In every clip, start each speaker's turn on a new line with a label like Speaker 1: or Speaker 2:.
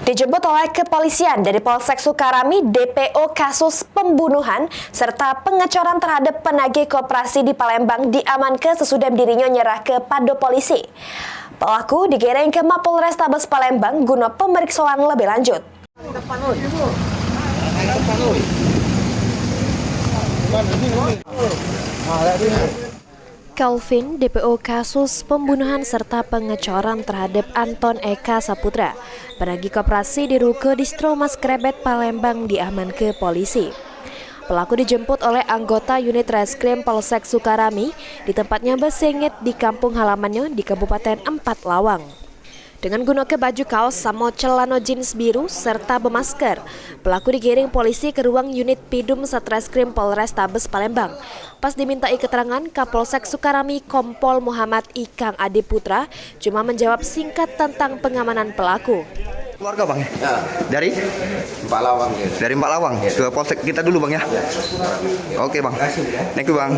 Speaker 1: Dijemput oleh kepolisian dari Polsek Sukarami, DPO kasus pembunuhan serta pengecoran terhadap penagih koperasi di Palembang diamankan sesudah dirinya nyerah ke Pado Polisi. Pelaku digiring ke Mapolrestabes Palembang guna pemeriksaan lebih lanjut. Kelvin, DPO kasus pembunuhan serta pengecoran terhadap Anton Eka Saputra, penagih koperasi di Ruko Distro Mas Krebet Palembang diamankan polisi. Pelaku dijemput oleh anggota unit reskrim Polsek Sukarami di tempatnya bersengit di kampung halamannya di Kabupaten Empat Lawang. Dengan gunakan baju kaos sama celana jeans biru serta bermasker, pelaku digiring polisi ke ruang unit Pidum Satreskrim Polrestabes Palembang. Pas dimintai keterangan, Kapolsek Sukarami Kompol Muhammad Ikang Adi Putra cuma menjawab singkat tentang pengamanan pelaku.
Speaker 2: Keluarga bang ya? Dari?
Speaker 3: Empat Lawang. Ya.
Speaker 2: Dari Empat Lawang ya. Ke Polsek kita dulu bang ya? Oke bang. Thank you bang.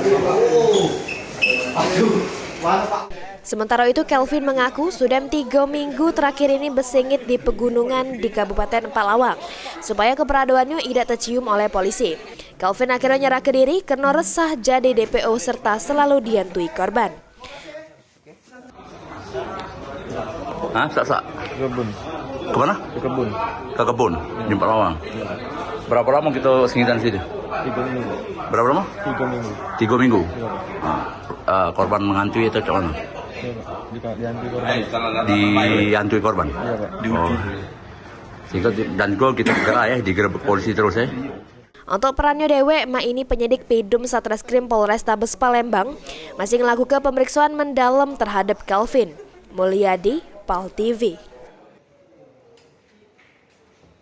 Speaker 1: Sementara itu, Kelvin mengaku sudah 3 minggu terakhir ini bersengit di pegunungan di Kabupaten Empat Lawang supaya keberadaannya tidak tercium oleh polisi. Kelvin akhirnya nyerah ke diri karena resah jadi DPO serta selalu dihantui korban.
Speaker 4: Sak.
Speaker 3: Kebun.
Speaker 4: Kemana?
Speaker 3: Ke kebun.
Speaker 4: Ke kebun di Empat Lawang. Berapa lama kita sengitan situ?
Speaker 3: 3 minggu.
Speaker 4: Berapa lama?
Speaker 3: 3 minggu.
Speaker 4: 3 minggu. Korban menghantui itu cak mana?
Speaker 3: Dihantui korban.
Speaker 4: Dihantui korban.
Speaker 3: Iya pak.
Speaker 4: Sehingga dan gol kita gerak ya, digerebek polisi terus ya.
Speaker 1: Untuk perannya dewe, ini penyidik Pidum Satreskrim Polrestabes Palembang masih melakukan pemeriksaan mendalam terhadap Kelvin. Mulyadi, PAL TV.